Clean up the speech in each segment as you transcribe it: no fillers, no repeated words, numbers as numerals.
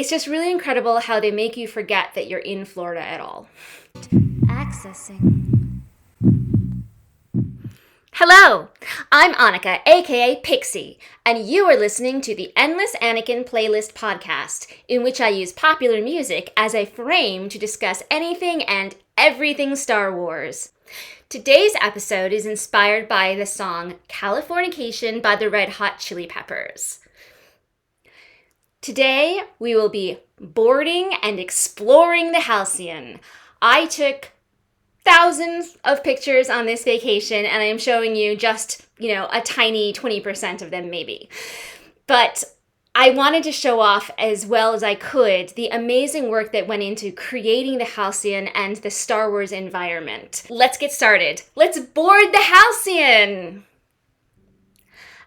It's just really incredible how they make you forget that you're in Florida at all. Accessing. Hello, I'm Annika, aka Pixie, and you are listening to the Endless Anakin playlist podcast, in which I use popular music as a frame to discuss anything and everything Star Wars. Today's episode is inspired by the song Californication by the Red Hot Chili Peppers. Today, we will be boarding and exploring the Halcyon. I took thousands of pictures on this vacation, and I am showing you just, a tiny 20% of them maybe. But I wanted to show off as well as I could the amazing work that went into creating the Halcyon and the Star Wars environment. Let's get started. Let's board the Halcyon!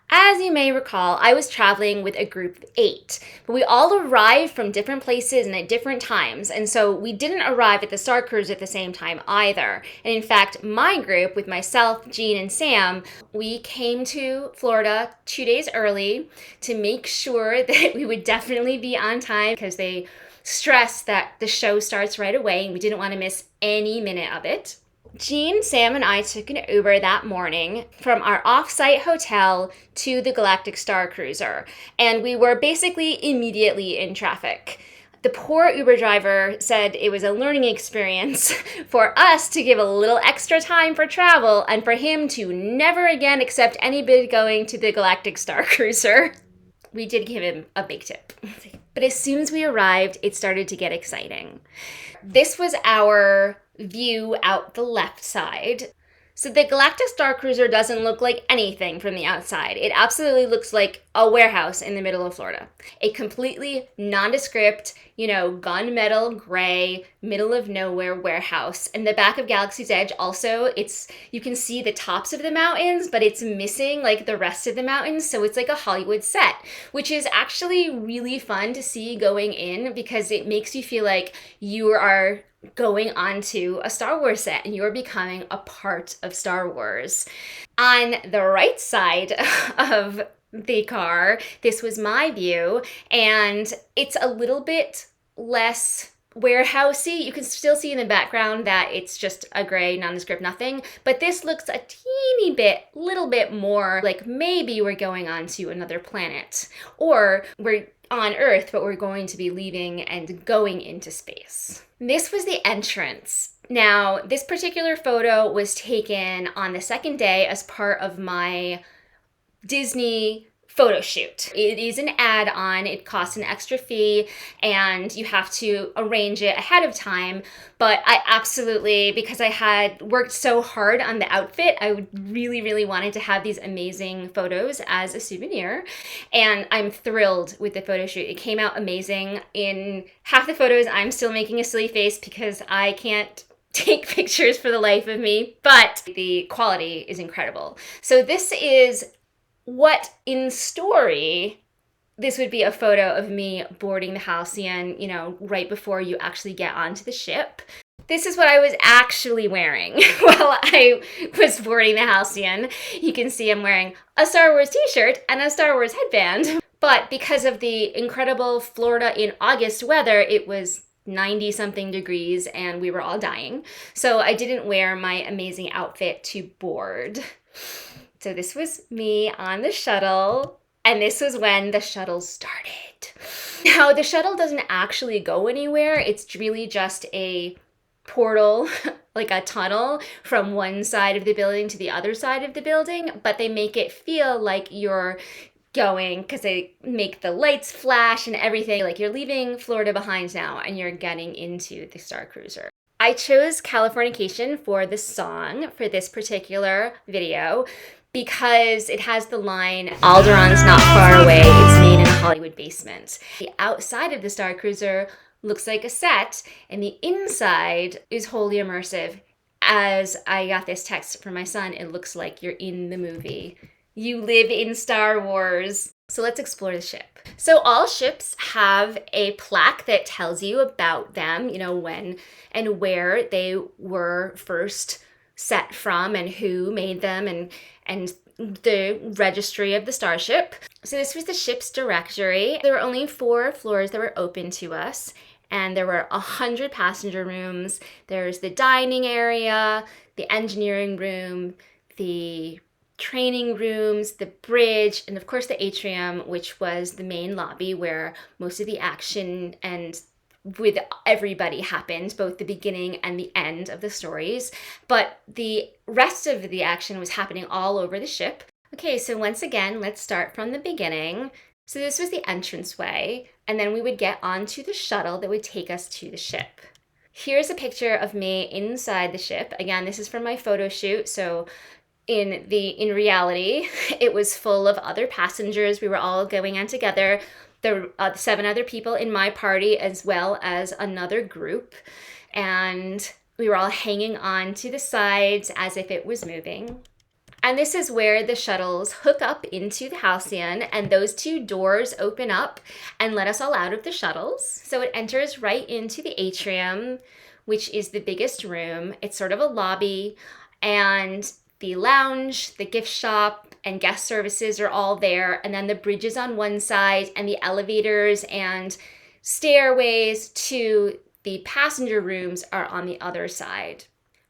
As you may recall, I was traveling with a group of 8, but we all arrived from different places and at different times, and so we didn't arrive at the Starcruiser at the same time either. And in fact, my group, with myself, Jean, and Sam, we came to Florida 2 days early to make sure that we would definitely be on time, because they stressed that the show starts right away and we didn't want to miss any minute of it. Jean, Sam, and I took an Uber that morning from our off-site hotel to the Galactic Starcruiser, and we were basically immediately in traffic. The poor Uber driver said it was a learning experience for us to give a little extra time for travel and for him to never again accept any bid going to the Galactic Starcruiser. We did give him a big tip. But as soon as we arrived, it started to get exciting. This was our view out the left side. So the Galactic Starcruiser doesn't look like anything from the outside. It absolutely looks like a warehouse in the middle of Florida. A completely nondescript, gunmetal gray, middle of nowhere warehouse. And the back of Galaxy's Edge also, you can see the tops of the mountains, but it's missing like the rest of the mountains. So it's like a Hollywood set, which is actually really fun to see going in, because it makes you feel like you are going onto a Star Wars set and you're becoming a part of Star Wars. On the right side of the car, this was my view, and it's a little bit less warehousey. You can still see in the background that it's just a gray nondescript nothing, but this looks a little bit more like maybe we're going on to another planet, or we're on Earth, but we're going to be leaving and going into space. This was the entrance. Now, this particular photo was taken on the second day as part of my Disney photo shoot. It is an add-on, it costs an extra fee, and you have to arrange it ahead of time, but I absolutely, because I had worked so hard on the outfit, I really wanted to have these amazing photos as a souvenir, and I'm thrilled with the photo shoot. It came out amazing. In half the photos, I'm still making a silly face because I can't take pictures for the life of me, but the quality is incredible. So this is what in story, this would be a photo of me boarding the Halcyon, right before you actually get onto the ship. This is what I was actually wearing while I was boarding the Halcyon. You can see I'm wearing a Star Wars t-shirt and a Star Wars headband. But because of the incredible Florida in August weather, it was 90-something degrees and we were all dying. So I didn't wear my amazing outfit to board. So this was me on the shuttle, and this was when the shuttle started. Now, the shuttle doesn't actually go anywhere. It's really just a portal, like a tunnel from one side of the building to the other side of the building, but they make it feel like you're going, because they make the lights flash and everything, like you're leaving Florida behind now and you're getting into the Starcruiser. I chose Californication for the song for this particular video because it has the line, "Alderaan's not far away, it's made in a Hollywood basement." The outside of the Starcruiser looks like a set, and the inside is wholly immersive. As I got this text from my son, it looks like you're in the movie. You live in Star Wars. So let's explore the ship. So all ships have a plaque that tells you about them, when and where they were first set from and who made them, and the registry of the starship. So this was the ship's directory. There were only 4 floors that were open to us, and there were 100 passenger rooms. There's the dining area, the engineering room, the training rooms, the bridge, and of course the atrium, which was the main lobby where most of the action and with everybody happened, both the beginning and the end of the stories. But the rest of the action was happening all over the ship. Okay, so once again, let's start from the beginning. So this was the entranceway, and then we would get onto the shuttle that would take us to the ship. Here's a picture of me inside the ship. Again, this is from my photo shoot, so in reality, it was full of other passengers. We were all going on together. There were 7 other people in my party as well as another group, and we were all hanging on to the sides as if it was moving. And this is where the shuttles hook up into the Halcyon, and those 2 doors open up and let us all out of the shuttles. So it enters right into the atrium, which is the biggest room. It's sort of a lobby, and the lounge, the gift shop, and guest services are all there. And then the bridge is on one side, and the elevators and stairways to the passenger rooms are on the other side.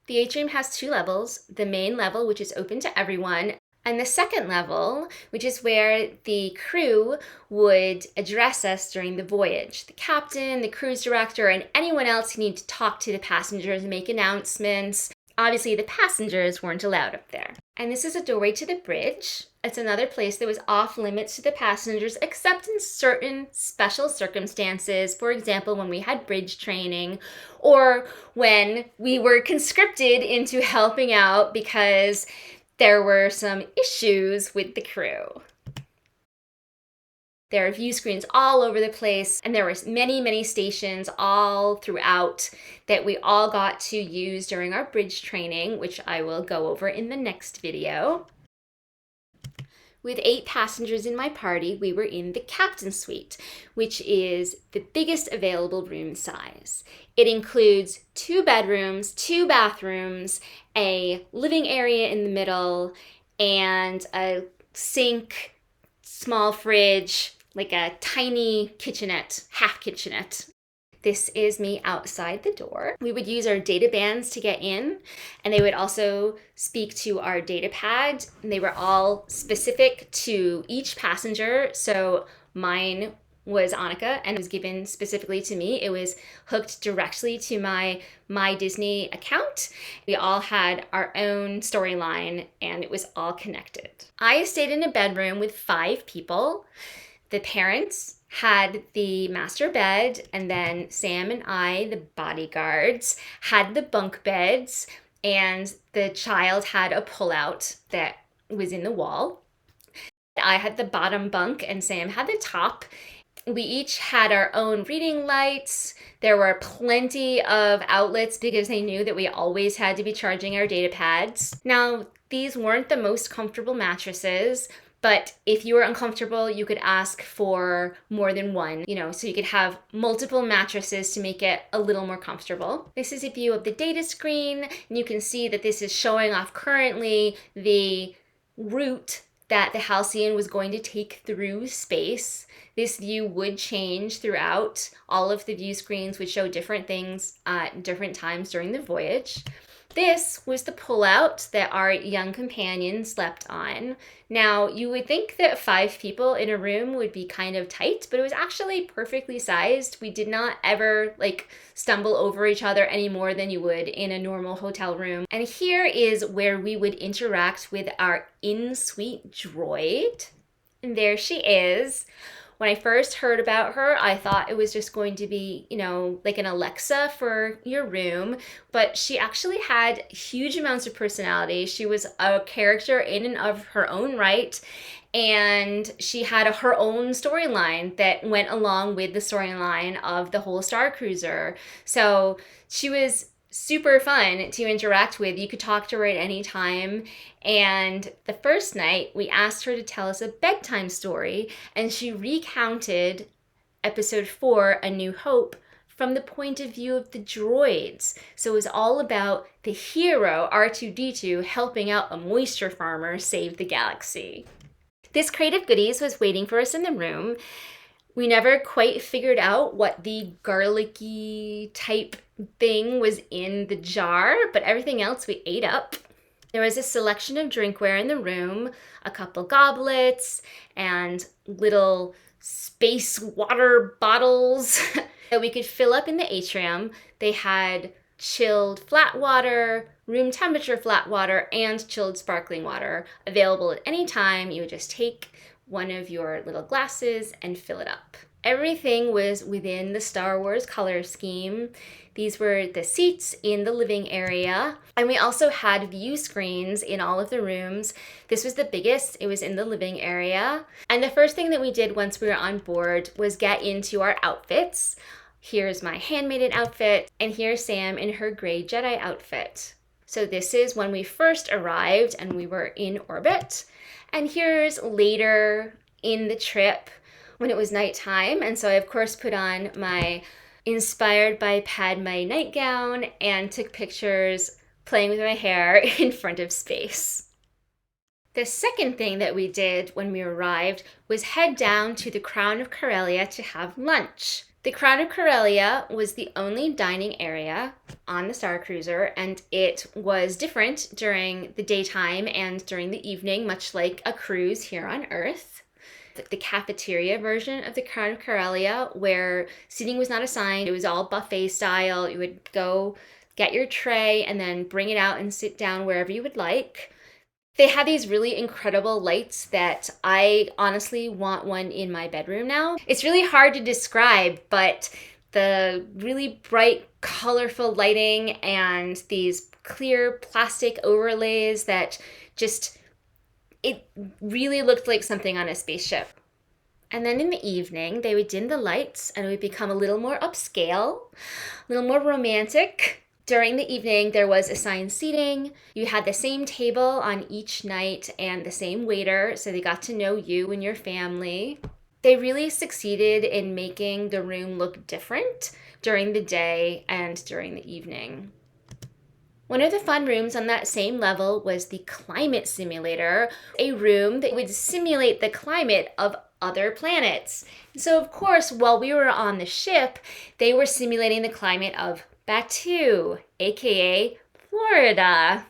The atrium has 2 levels, the main level, which is open to everyone, and the second level, which is where the crew would address us during the voyage. The captain, the cruise director, and anyone else who needed to talk to the passengers and make announcements. Obviously, the passengers weren't allowed up there. And this is a doorway to the bridge. It's another place that was off limits to the passengers, except in certain special circumstances. For example, when we had bridge training, or when we were conscripted into helping out because there were some issues with the crew. There are view screens all over the place, and there were many, many stations all throughout that we all got to use during our bridge training, which I will go over in the next video. With 8 passengers in my party, we were in the captain's suite, which is the biggest available room size. It includes 2 bedrooms, 2 bathrooms, a living area in the middle, and a sink, small fridge, like a tiny kitchenette, half kitchenette. This is me outside the door. We would use our data bands to get in, and they would also speak to our data pad, and they were all specific to each passenger. So mine was Annika and was given specifically to me. It was hooked directly to my Disney account. We all had our own storyline, and it was all connected. I stayed in a bedroom with 5 people. The parents had the master bed, and then Sam and I, the bodyguards, had the bunk beds, and the child had a pullout that was in the wall. I had the bottom bunk, and Sam had the top. We each had our own reading lights. There were plenty of outlets because they knew that we always had to be charging our data pads. Now, these weren't the most comfortable mattresses, but if you were uncomfortable, you could ask for more than one, so you could have multiple mattresses to make it a little more comfortable. This is a view of the data screen, and you can see that this is showing off currently the route that the Halcyon was going to take through space. This view would change throughout. All of the view screens would show different things at different times during the voyage. This was the pullout that our young companion slept on. Now, you would think that 5 people in a room would be kind of tight, but it was actually perfectly sized. We did not ever stumble over each other any more than you would in a normal hotel room. And here is where we would interact with our in-suite droid. And there she is. When I first heard about her, I thought it was just going to be, like an Alexa for your room, but she actually had huge amounts of personality. She was a character in and of her own right, and she had her own storyline that went along with the storyline of the whole Starcruiser. So she was super fun to interact with. You could talk to her at any time. And the first night, we asked her to tell us a bedtime story, and she recounted episode 4, A New Hope, from the point of view of the droids. So it was all about the hero, R2-D2, helping out a moisture farmer save the galaxy. This crate of goodies was waiting for us in the room. We never quite figured out what the garlicky type thing was in the jar, but everything else we ate up. There was a selection of drinkware in the room, a couple goblets, and little space water bottles that we could fill up in the atrium. They had chilled flat water, room temperature flat water, and chilled sparkling water available at any time. You would just take one of your little glasses and fill it up. Everything was within the Star Wars color scheme. These were the seats in the living area. And we also had view screens in all of the rooms. This was the biggest. It was in the living area. And the first thing that we did once we were on board was get into our outfits. Here's my handmaiden outfit, and here's Sam in her gray Jedi outfit. So this is when we first arrived and we were in orbit. And here's later in the trip when it was nighttime. And so I, of course, put on my inspired by Padme nightgown and took pictures playing with my hair in front of space. The second thing that we did when we arrived was head down to the Crown of Corellia to have lunch. The Crown of Corellia was the only dining area on the Starcruiser, and it was different during the daytime and during the evening, much like a cruise here on Earth. The cafeteria version of the Crown of Corellia, where seating was not assigned, it was all buffet style. You would go get your tray and then bring it out and sit down wherever you would like. They had these really incredible lights that I honestly want one in my bedroom now. It's really hard to describe, but the really bright, colorful lighting and these clear plastic overlays that just, it really looked like something on a spaceship. And then in the evening, they would dim the lights and it would become a little more upscale, a little more romantic. During the evening, there was assigned seating. You had the same table on each night and the same waiter, so they got to know you and your family. They really succeeded in making the room look different during the day and during the evening. One of the fun rooms on that same level was the climate simulator, a room that would simulate the climate of other planets. So of course, while we were on the ship, they were simulating the climate of Batu, aka Florida.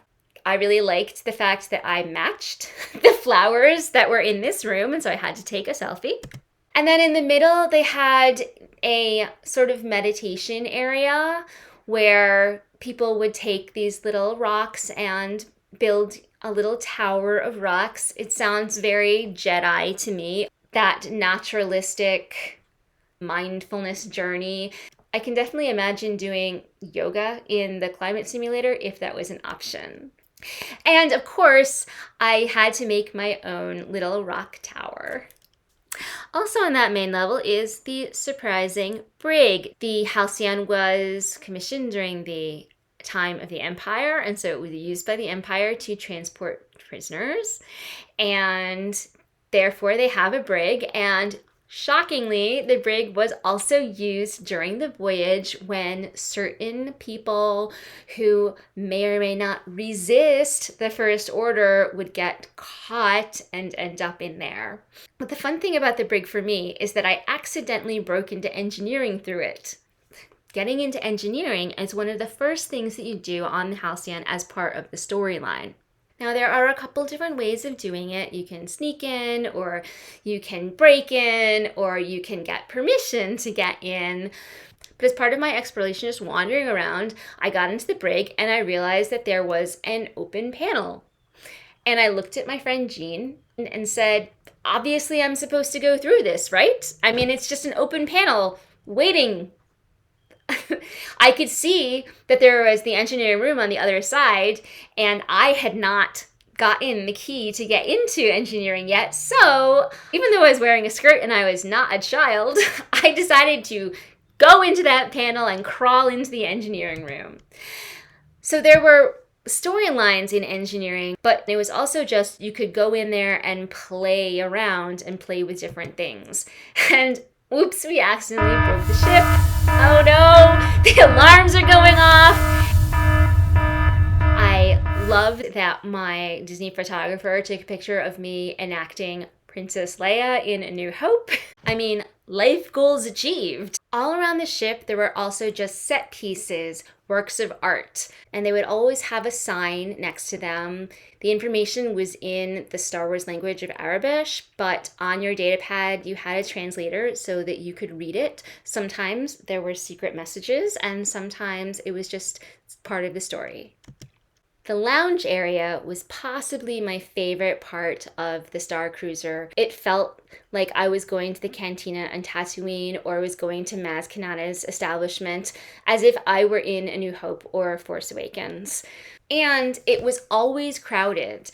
I really liked the fact that I matched the flowers that were in this room, and so I had to take a selfie. And then in the middle, they had a sort of meditation area where people would take these little rocks and build a little tower of rocks. It sounds very Jedi to me, that naturalistic mindfulness journey. I can definitely imagine doing yoga in the climate simulator if that was an option. And of course, I had to make my own little rock tower. Also on that main level is the surprising brig. The Halcyon was commissioned during the time of the Empire, and so it was used by the Empire to transport prisoners. And therefore, they have a brig, and shockingly, the brig was also used during the voyage when certain people who may or may not resist the First Order would get caught and end up in there. But the fun thing about the brig for me is that I accidentally broke into engineering through it. Getting into engineering is one of the first things that you do on the Halcyon as part of the storyline. Now, there are a couple different ways of doing it. You can sneak in, or you can break in, or you can get permission to get in. But as part of my exploration, just wandering around, I got into the brig and I realized that there was an open panel. And I looked at my friend Jean and said, obviously I'm supposed to go through this, right? I mean, it's just an open panel waiting. I could see that there was the engineering room on the other side, and I had not gotten the key to get into engineering yet. So even though I was wearing a skirt and I was not a child, I decided to go into that panel and crawl into the engineering room. So there were storylines in engineering, but it was also just you could go in there and play around and play with different things. And oops, we accidentally broke the ship. Oh no, the alarms are going off. I loved that my Disney photographer took a picture of me enacting Princess Leia in A New Hope. I mean, life goals achieved. All around the ship, there were also just set pieces, works of art, and they would always have a sign next to them. The information was in the Star Wars language of Arabic, but on your datapad, you had a translator so that you could read it. Sometimes there were secret messages, and sometimes it was just part of the story. The lounge area was possibly my favorite part of the Starcruiser. It felt like I was going to the cantina on Tatooine or was going to Maz Kanata's establishment, as if I were in A New Hope or Force Awakens. And it was always crowded.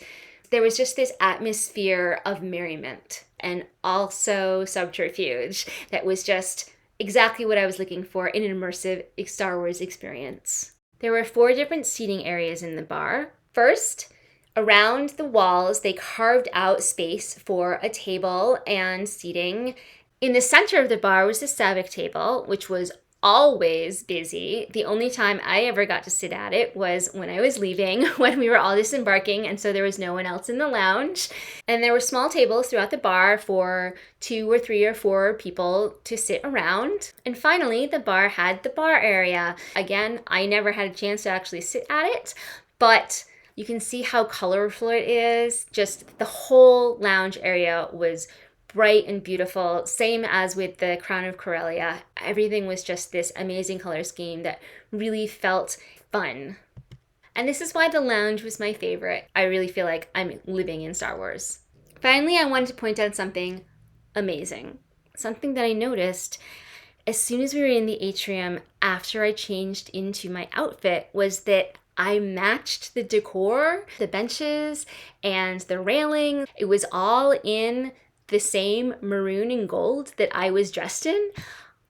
There was just this atmosphere of merriment and also subterfuge that was just exactly what I was looking for in an immersive Star Wars experience. There were 4 different seating areas in the bar. First, around the walls, they carved out space for a table and seating. In the center of the bar was the Sabak table, which was always busy. The only time I ever got to sit at it was when I was leaving, when we were all disembarking, and so there was no one else in the lounge. And there were small tables throughout the bar for 2 or 3 or 4 people to sit around. And finally, the bar had the bar area. Again, I never had a chance to actually sit at it, but you can see how colorful it is. Just the whole lounge area was bright and beautiful, same as with the Crown of Corellia. Everything was just this amazing color scheme that really felt fun. And this is why the lounge was my favorite. I really feel like I'm living in Star Wars. Finally, I wanted to point out something amazing. Something that I noticed as soon as we were in the atrium after I changed into my outfit was that I matched the decor, the benches, and the railing. It was all in the same maroon and gold that I was dressed in.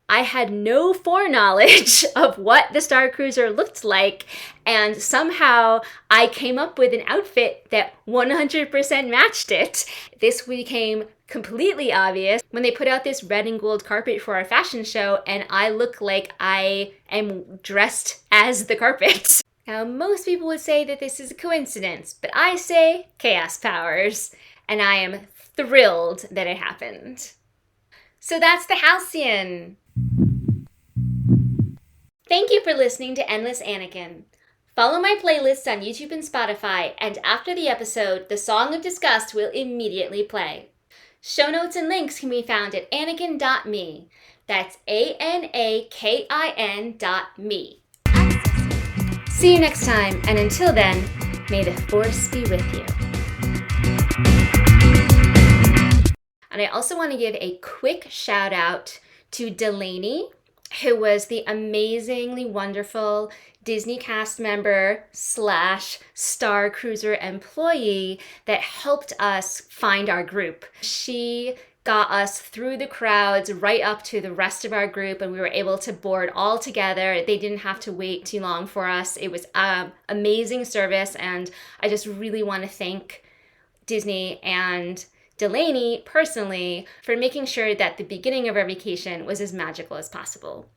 I had no foreknowledge of what the Starcruiser looked like, and somehow I came up with an outfit that 100% matched it. This became completely obvious when they put out this red and gold carpet for our fashion show, and I look like I am dressed as the carpet. Now, most people would say that this is a coincidence, but I say chaos powers, and I am thrilled that it happened. So that's the Halcyon. Thank you for listening to Endless Anakin. Follow my playlists on YouTube and Spotify, and after the episode, the Song of Disgust will immediately play. Show notes and links can be found at anakin.me. That's ANAKIN.me. See you next time, and until then, may the Force be with you. And I also want to give a quick shout out to Delaney, who was the amazingly wonderful Disney cast member / Starcruiser employee that helped us find our group. She got us through the crowds right up to the rest of our group, and we were able to board all together. They didn't have to wait too long for us. It was amazing service, and I just really want to thank Disney and Delaney personally for making sure that the beginning of our vacation was as magical as possible.